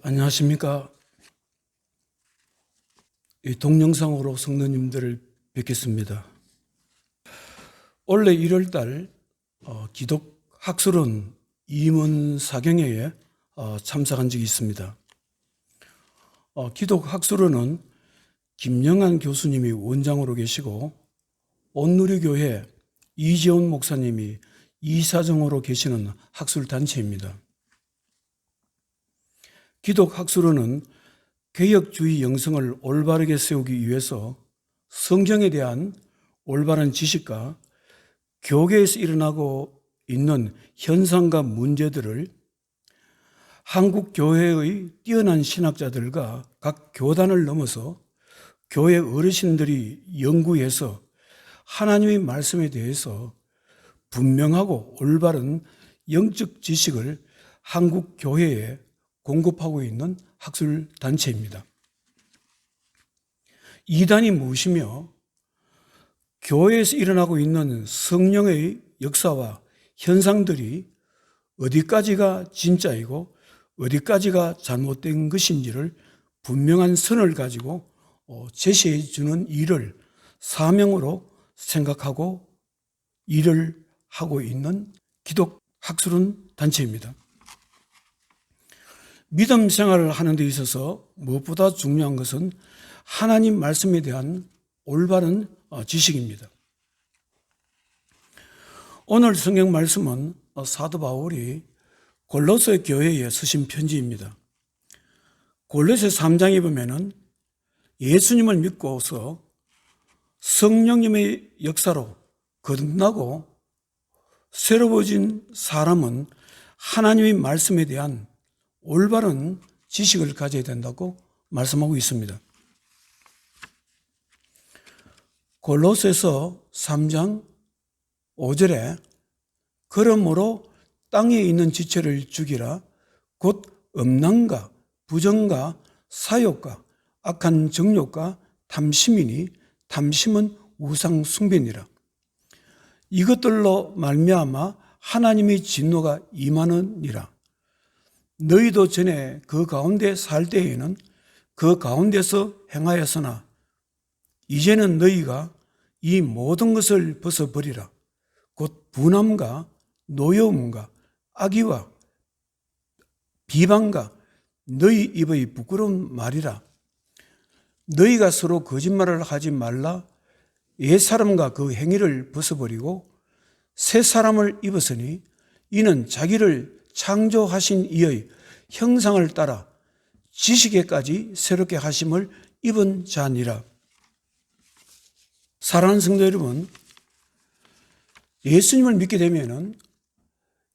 안녕하십니까. 동영상으로 성도님들을 뵙겠습니다. 올해 1월달 기독학술원 임원사경회에 참석한 적이 있습니다. 기독학술원은 김영한 교수님이 원장으로 계시고 온누리교회 이재훈 목사님이 이사장으로 계시는 학술단체입니다. 기독학술원은 개혁주의 영성을 올바르게 세우기 위해서 성경에 대한 올바른 지식과 교계에서 일어나고 있는 현상과 문제들을 한국 교회의 뛰어난 신학자들과 각 교단을 넘어서 교회 어르신들이 연구해서 하나님의 말씀에 대해서 분명하고 올바른 영적 지식을 한국 교회에 공급하고 있는 학술단체입니다. 이단이 무엇이며 교회에서 일어나고 있는 성령의 역사와 현상들이 어디까지가 진짜이고 어디까지가 잘못된 것인지를 분명한 선을 가지고 제시해 주는 일을 사명으로 생각하고 일을 하고 있는 기독학술원 단체입니다. 믿음 생활을 하는 데 있어서 무엇보다 중요한 것은 하나님 말씀에 대한 올바른 지식입니다. 오늘 성경 말씀은 사도 바울이 골로새 교회에 쓰신 편지입니다. 골로새 3장에 보면은 예수님을 믿고서 성령님의 역사로 거듭나고 새로워진 사람은 하나님의 말씀에 대한 올바른 지식을 가져야 된다고 말씀하고 있습니다. 골로새서 3장 5절에 그러므로 땅에 있는 지체를 죽이라 곧 음란과 부정과 사욕과 악한 정욕과 탐심이니 탐심은 우상 숭배니라. 이것들로 말미암아 하나님의 진노가 임하느니라. 너희도 전에 그 가운데 살 때에는 그 가운데서 행하였으나 이제는 너희가 이 모든 것을 벗어버리라. 곧 분함과 노여움과 악의와 비방과 너희 입의 부끄러운 말이라. 너희가 서로 거짓말을 하지 말라. 옛사람과 그 행위를 벗어버리고 새 사람을 입었으니 이는 자기를 창조하신 이의 형상을 따라 지식에까지 새롭게 하심을 입은 자니라. 사랑하는 성도 여러분, 예수님을 믿게 되면은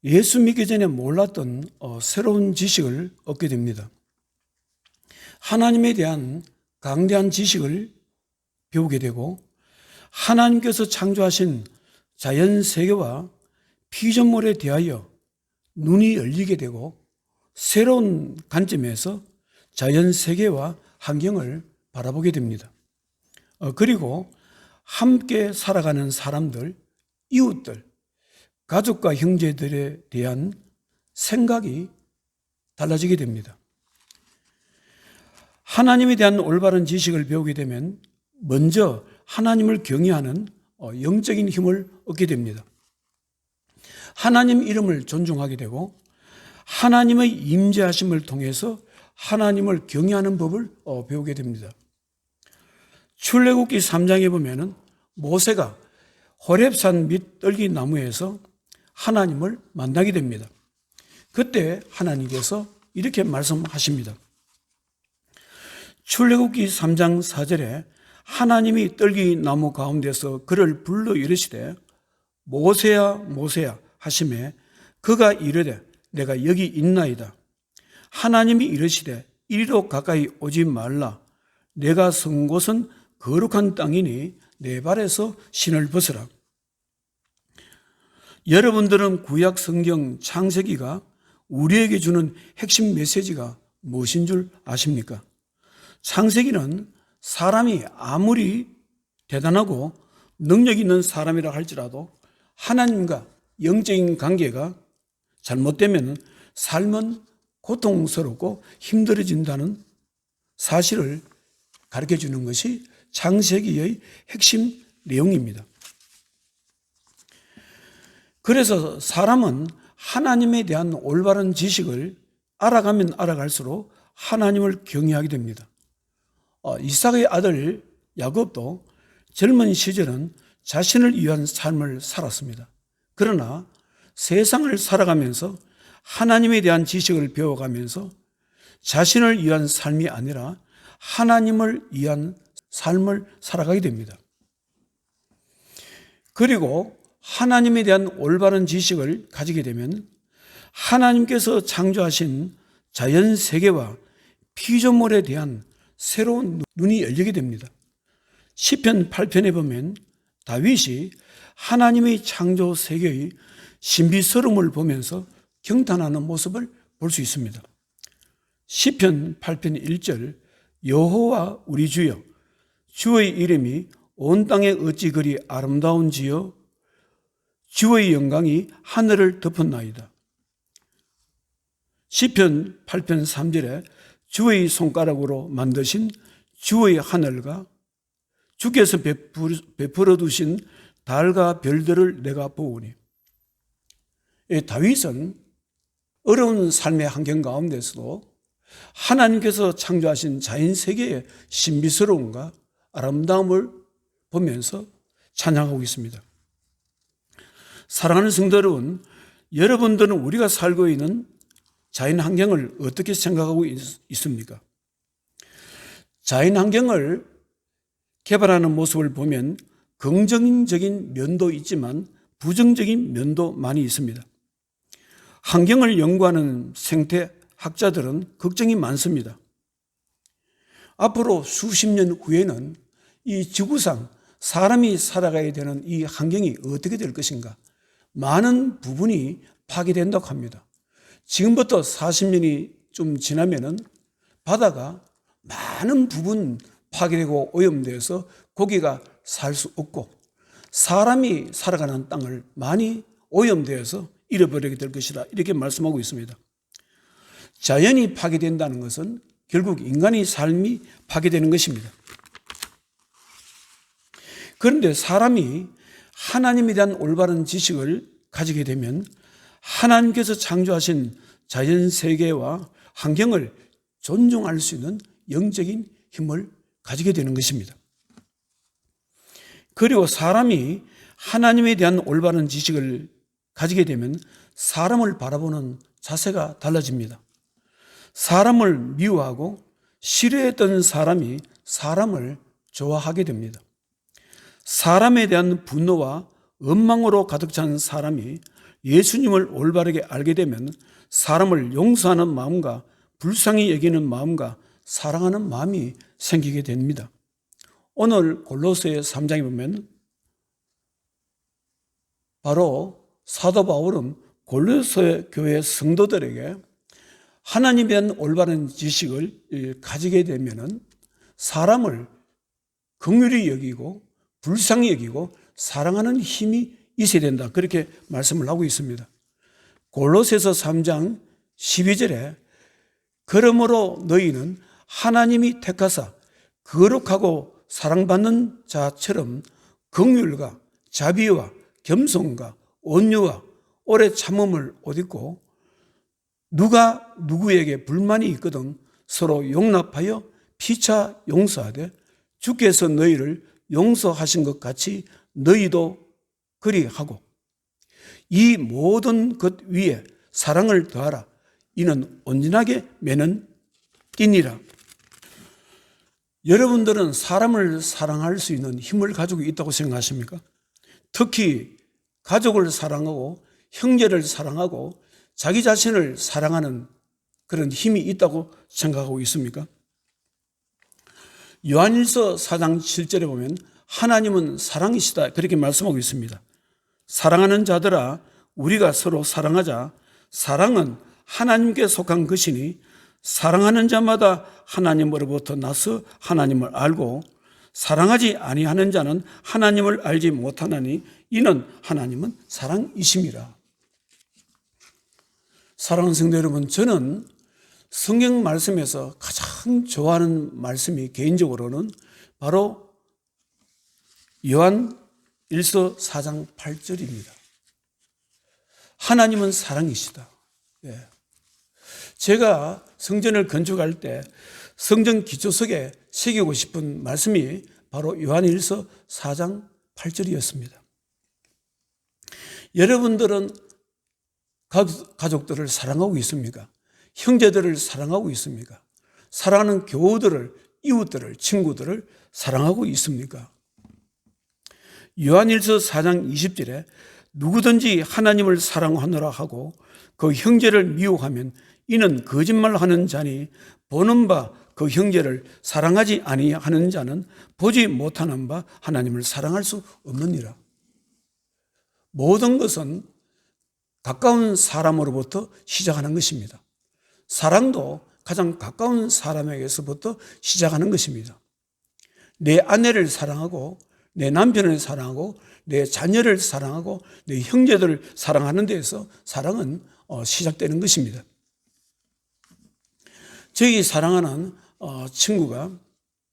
예수 믿기 전에 몰랐던 새로운 지식을 얻게 됩니다. 하나님에 대한 강대한 지식을 배우게 되고 하나님께서 창조하신 자연 세계와 피조물에 대하여 눈이 열리게 되고 새로운 관점에서 자연 세계와 환경을 바라보게 됩니다. 그리고 함께 살아가는 사람들, 이웃들, 가족과 형제들에 대한 생각이 달라지게 됩니다. 하나님에 대한 올바른 지식을 배우게 되면 먼저 하나님을 경외하는 영적인 힘을 얻게 됩니다. 하나님 이름을 존중하게 되고 하나님의 임재하심을 통해서 하나님을 경외하는 법을 배우게 됩니다. 출애굽기 3장에 보면은 모세가 호렙산 및 떨기나무에서 하나님을 만나게 됩니다. 그때 하나님께서 이렇게 말씀하십니다. 출애굽기 3장 4절에 하나님이 떨기나무 가운데서 그를 불러 이르시되 모세야 모세야 하시매 그가 이르되 내가 여기 있나이다. 하나님이 이르시되 이리로 가까이 오지 말라. 내가 선 곳은 거룩한 땅이니 내 발에서 신을 벗으라. 여러분들은 구약 성경 창세기가 우리에게 주는 핵심 메시지가 무엇인 줄 아십니까? 창세기는 사람이 아무리 대단하고 능력 있는 사람이라 할지라도 하나님과 영적인 관계가 잘못되면 삶은 고통스럽고 힘들어진다는 사실을 가르쳐 주는 것이 창세기의 핵심 내용입니다. 그래서 사람은 하나님에 대한 올바른 지식을 알아가면 알아갈수록 하나님을 경외하게 됩니다. 이삭의 아들 야곱도 젊은 시절은 자신을 위한 삶을 살았습니다. 그러나 세상을 살아가면서 하나님에 대한 지식을 배워가면서 자신을 위한 삶이 아니라 하나님을 위한 삶을 살아가게 됩니다. 그리고 하나님에 대한 올바른 지식을 가지게 되면 하나님께서 창조하신 자연 세계와 피조물에 대한 새로운 눈이 열리게 됩니다. 시편 8편에 보면 다윗이 하나님의 창조 세계의 신비스러움을 보면서 경탄하는 모습을 볼 수 있습니다. 시편 8편 1절 여호와 우리 주여 주의 이름이 온 땅에 어찌 그리 아름다운지요 주의 영광이 하늘을 덮었나이다. 시편 8편 3절에 주의 손가락으로 만드신 주의 하늘과 주께서 베풀어 두신 달과 별들을 내가 보오니. 다윗은 어려운 삶의 환경 가운데서도 하나님께서 창조하신 자연 세계의 신비스러움과 아름다움을 보면서 찬양하고 있습니다. 사랑하는 성도 여러분, 여러분들은 우리가 살고 있는 자연 환경을 어떻게 생각하고 있습니까? 자연 환경을 개발하는 모습을 보면 긍정적인 면도 있지만 부정적인 면도 많이 있습니다. 환경을 연구하는 생태학자들은 걱정이 많습니다. 앞으로 수십 년 후에는 이 지구상 사람이 살아가야 되는 이 환경이 어떻게 될 것인가? 많은 부분이 파괴된다고 합니다. 지금부터 40년이 좀 지나면은 바다가 많은 부분 파괴되고 오염되어서 고기가 살 수 없고 사람이 살아가는 땅을 많이 오염되어서 잃어버리게 될 것이다. 이렇게 말씀하고 있습니다. 자연이 파괴된다는 것은 결국 인간의 삶이 파괴되는 것입니다. 그런데 사람이 하나님에 대한 올바른 지식을 가지게 되면 하나님께서 창조하신 자연 세계와 환경을 존중할 수 있는 영적인 힘을 가지게 되는 것입니다. 그리고 사람이 하나님에 대한 올바른 지식을 가지게 되면 사람을 바라보는 자세가 달라집니다. 사람을 미워하고 싫어했던 사람이 사람을 좋아하게 됩니다. 사람에 대한 분노와 원망으로 가득 찬 사람이 예수님을 올바르게 알게 되면 사람을 용서하는 마음과 불쌍히 여기는 마음과 사랑하는 마음이 생기게 됩니다. 오늘 골로새 3장에 보면 바로 사도 바울은 골로새 교회 성도들에게 하나님에 대한 올바른 지식을 가지게 되면 사람을 긍휼히 여기고 불쌍히 여기고 사랑하는 힘이 있어야 된다. 그렇게 말씀을 하고 있습니다. 골로새서 3장 12절에 그러므로 너희는 하나님이 택하사 거룩하고 사랑받는 자처럼 긍휼과 자비와 겸손과 온유와 오래 참음을 옷 입고 누가 누구에게 불만이 있거든 서로 용납하여 피차 용서하되 주께서 너희를 용서하신 것 같이 너희도 그리하고 이 모든 것 위에 사랑을 더하라. 이는 온전하게 매는 띠니라. 여러분들은 사람을 사랑할 수 있는 힘을 가지고 있다고 생각하십니까? 특히 가족을 사랑하고 형제를 사랑하고 자기 자신을 사랑하는 그런 힘이 있다고 생각하고 있습니까? 요한일서 4장 7절에 보면 하나님은 사랑이시다 그렇게 말씀하고 있습니다. 사랑하는 자들아 우리가 서로 사랑하자. 사랑은 하나님께 속한 것이니 사랑하는 자마다 하나님으로부터 나서 하나님을 알고 사랑하지 아니하는 자는 하나님을 알지 못하나니 이는 하나님은 사랑이심이라. 사랑하는 성도 여러분, 저는 성경 말씀에서 가장 좋아하는 말씀이 개인적으로는 바로 요한 1서 4장 8절입니다. 하나님은 사랑이시다. 예. 제가 성전을 건축할 때 성전 기초석에 새기고 싶은 말씀이 바로 요한 1서 4장 8절이었습니다. 여러분들은 가족들을 사랑하고 있습니까? 형제들을 사랑하고 있습니까? 사랑하는 교우들을, 이웃들을, 친구들을 사랑하고 있습니까? 요한일서 4장 20절에 누구든지 하나님을 사랑하노라 하고 그 형제를 미워하면 이는 거짓말하는 자니 보는 바 그 형제를 사랑하지 아니하는 자는 보지 못하는 바 하나님을 사랑할 수 없느니라. 모든 것은 가까운 사람으로부터 시작하는 것입니다. 사랑도 가장 가까운 사람에게서부터 시작하는 것입니다. 내 아내를 사랑하고 내 남편을 사랑하고 내 자녀를 사랑하고 내 형제들을 사랑하는 데에서 사랑은 시작되는 것입니다. 저희 사랑하는 친구가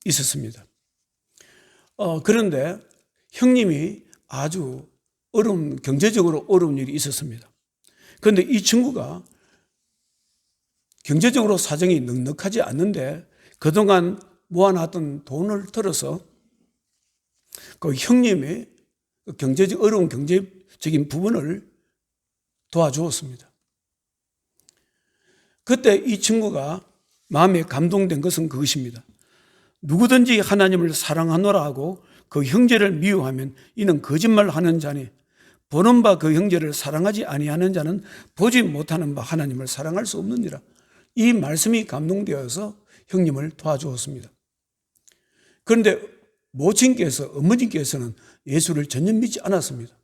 있었습니다. 그런데 형님이 아주 경제적으로 어려운 일이 있었습니다. 그런데 이 친구가 경제적으로 사정이 넉넉하지 않는데 그동안 모아놨던 돈을 들어서 그 형님의 어려운 경제적인 부분을 도와주었습니다. 그때 이 친구가 마음에 감동된 것은 그것입니다. 누구든지 하나님을 사랑하노라 하고 그 형제를 미워하면 이는 거짓말하는 자니 보는 바 그 형제를 사랑하지 아니하는 자는 보지 못하는 바 하나님을 사랑할 수 없느니라. 이 말씀이 감동되어서 형님을 도와주었습니다. 그런데 어머님께서는 예수를 전혀 믿지 않았습니다.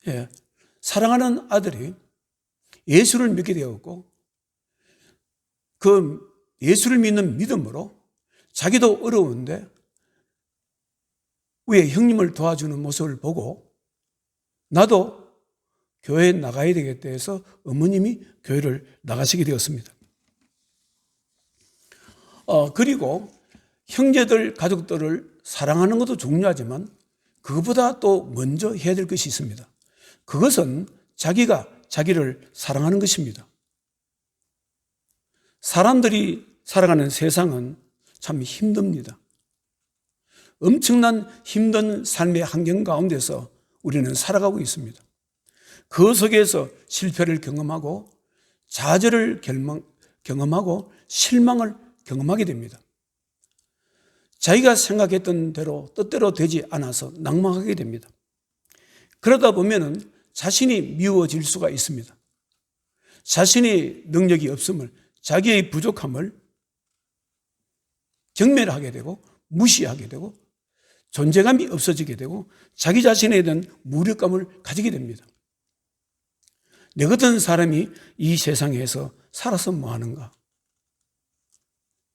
예, 사랑하는 아들이 예수를 믿게 되었고 그 예수를 믿는 믿음으로 자기도 어려운데 위에 형님을 도와주는 모습을 보고 나도 교회에 나가야 되겠다 해서 어머님이 교회를 나가시게 되었습니다. 그리고 형제들, 가족들을 사랑하는 것도 중요하지만 그것보다 또 먼저 해야 될 것이 있습니다. 그것은 자기가 자기를 사랑하는 것입니다. 사람들이 살아가는 세상은 참 힘듭니다. 엄청난 힘든 삶의 환경 가운데서 우리는 살아가고 있습니다. 그 속에서 실패를 경험하고 좌절을 경험하고 실망을 경험하게 됩니다. 자기가 생각했던 대로 뜻대로 되지 않아서 낭망하게 됩니다. 그러다 보면은 자신이 미워질 수가 있습니다. 자신의 능력이 없음을, 자기의 부족함을 경멸하게 되고 무시하게 되고 존재감이 없어지게 되고 자기 자신에 대한 무력감을 가지게 됩니다. 내 같은 사람이 이 세상에서 살아서 뭐 하는가?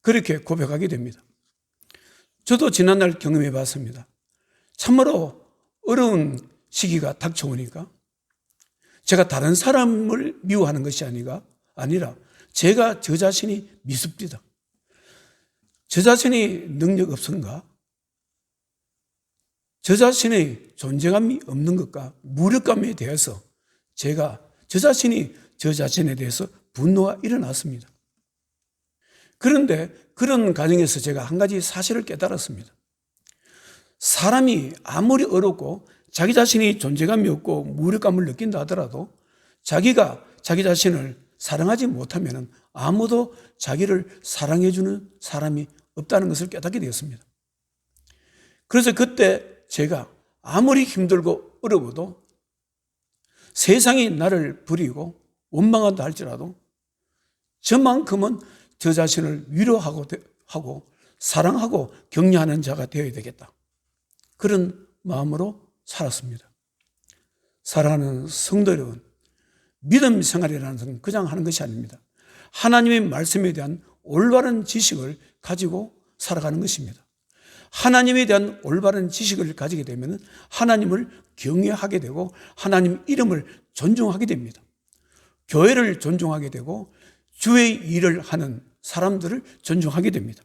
그렇게 고백하게 됩니다. 저도 지난날 경험해 봤습니다. 참으로 어려운 시기가 닥쳐오니까 제가 다른 사람을 미워하는 것이 아니라 제가 저 자신이 미습니다. 저 자신이 능력 없은가? 저 자신의 존재감이 없는 것과 무력감에 대해서 제가 저 자신에 대해서 분노가 일어났습니다. 그런데 그런 과정에서 제가 한 가지 사실을 깨달았습니다. 사람이 아무리 어렵고 자기 자신이 존재감이 없고 무력감을 느낀다 하더라도 자기가 자기 자신을 사랑하지 못하면 아무도 자기를 사랑해주는 사람이 없다는 것을 깨닫게 되었습니다. 그래서 그때 제가 아무리 힘들고 어려워도 세상이 나를 버리고 원망한다 할지라도 저만큼은 저 자신을 위로하고 사랑하고 격려하는 자가 되어야 되겠다. 그런 마음으로 살았습니다. 사랑하는 성도 여러분, 믿음 생활이라는 것은 그냥 하는 것이 아닙니다. 하나님의 말씀에 대한 올바른 지식을 가지고 살아가는 것입니다. 하나님에 대한 올바른 지식을 가지게 되면 하나님을 경외하게 되고 하나님 이름을 존중하게 됩니다. 교회를 존중하게 되고 주의 일을 하는 사람들을 존중하게 됩니다.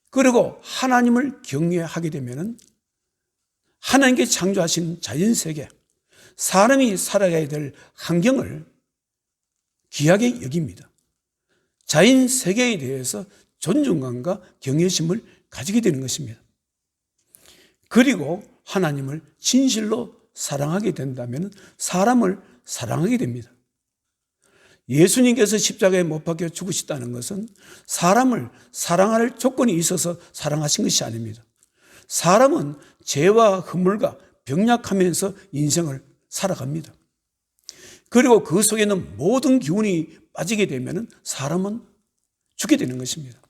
그리고 하나님을 경외하게 되면 하나님께 창조하신 자연세계, 사람이 살아가야 될 환경을 귀하게 여깁니다. 자연세계에 대해서 존중감과 경외심을 가지게 되는 것입니다. 그리고 하나님을 진실로 사랑하게 된다면 사람을 사랑하게 됩니다. 예수님께서 십자가에 못 박혀 죽으셨다는 것은 사람을 사랑할 조건이 있어서 사랑하신 것이 아닙니다. 사람은 죄와 허물과 병약하면서 인생을 살아갑니다. 그리고 그 속에는 모든 기운이 빠지게 되면 사람은 죽게 되는 것입니다.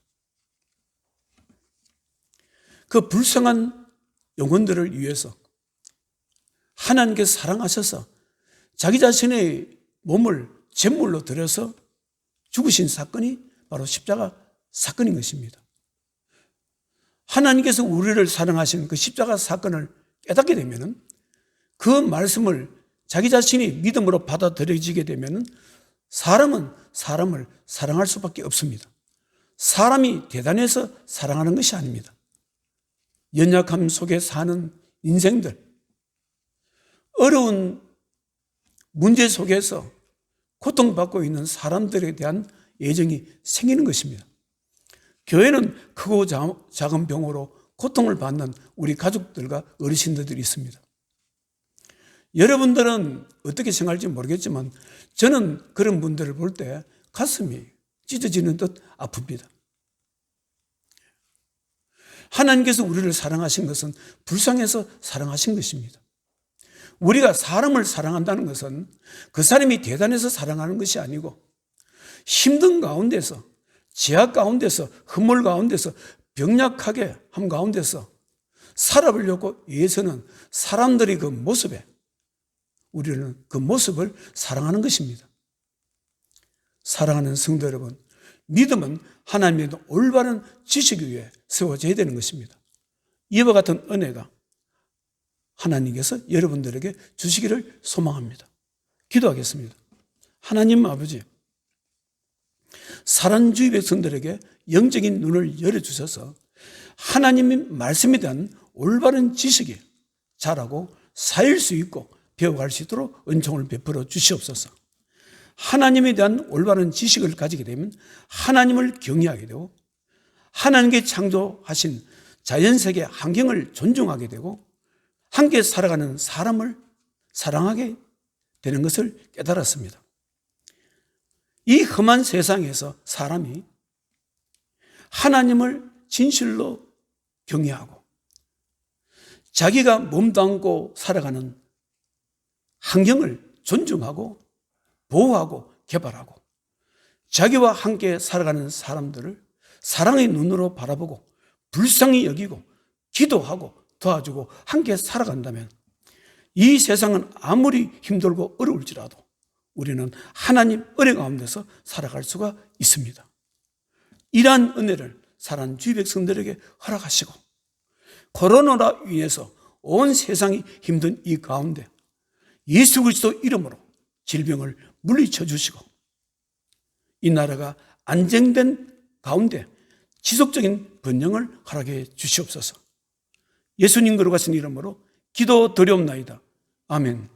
그 불쌍한 영혼들을 위해서 하나님께서 사랑하셔서 자기 자신의 몸을 제물로 드려서 죽으신 사건이 바로 십자가 사건인 것입니다. 하나님께서 우리를 사랑하신 그 십자가 사건을 깨닫게 되면 그 말씀을 자기 자신이 믿음으로 받아들여지게 되면 사람은 사람을 사랑할 수밖에 없습니다. 사람이 대단해서 사랑하는 것이 아닙니다. 연약함 속에 사는 인생들, 어려운 문제 속에서 고통받고 있는 사람들에 대한 애정이 생기는 것입니다. 교회는 크고 작은 병으로 고통을 받는 우리 가족들과 어르신들이 있습니다. 여러분들은 어떻게 생각할지 모르겠지만 저는 그런 분들을 볼 때 가슴이 찢어지는 듯 아픕니다. 하나님께서 우리를 사랑하신 것은 불쌍해서 사랑하신 것입니다. 우리가 사람을 사랑한다는 것은 그 사람이 대단해서 사랑하는 것이 아니고 힘든 가운데서, 제약 가운데서, 허물 가운데서, 병약하게 함 가운데서 살아보려고 위해서는 사람들이 그 모습에 우리는 그 모습을 사랑하는 것입니다. 사랑하는 성도 여러분, 믿음은 하나님의 올바른 지식 위에 세워져야 되는 것입니다. 이와 같은 은혜가 하나님께서 여러분들에게 주시기를 소망합니다. 기도하겠습니다. 하나님 아버지, 사랑주의 백성들에게 영적인 눈을 열어주셔서 하나님의 말씀에 대한 올바른 지식이 자라고 쌓일 수 있고 배워갈 수 있도록 은총을 베풀어 주시옵소서. 하나님에 대한 올바른 지식을 가지게 되면 하나님을 경외하게 되고 하나님께 창조하신 자연세계 환경을 존중하게 되고 함께 살아가는 사람을 사랑하게 되는 것을 깨달았습니다. 이 험한 세상에서 사람이 하나님을 진실로 경외하고 자기가 몸담고 살아가는 환경을 존중하고 보호하고 개발하고 자기와 함께 살아가는 사람들을 사랑의 눈으로 바라보고 불쌍히 여기고 기도하고 도와주고 함께 살아간다면 이 세상은 아무리 힘들고 어려울지라도 우리는 하나님 은혜 가운데서 살아갈 수가 있습니다. 이러한 은혜를 사랑하는 주의 백성들에게 허락하시고 코로나로 인해서 온 세상이 힘든 이 가운데 예수 그리스도 이름으로 질병을 물리쳐 주시고 이 나라가 안정된 가운데 지속적인 번영을 허락해 주시옵소서. 예수님 거룩하신 이름으로 기도드리옵나이다. 아멘.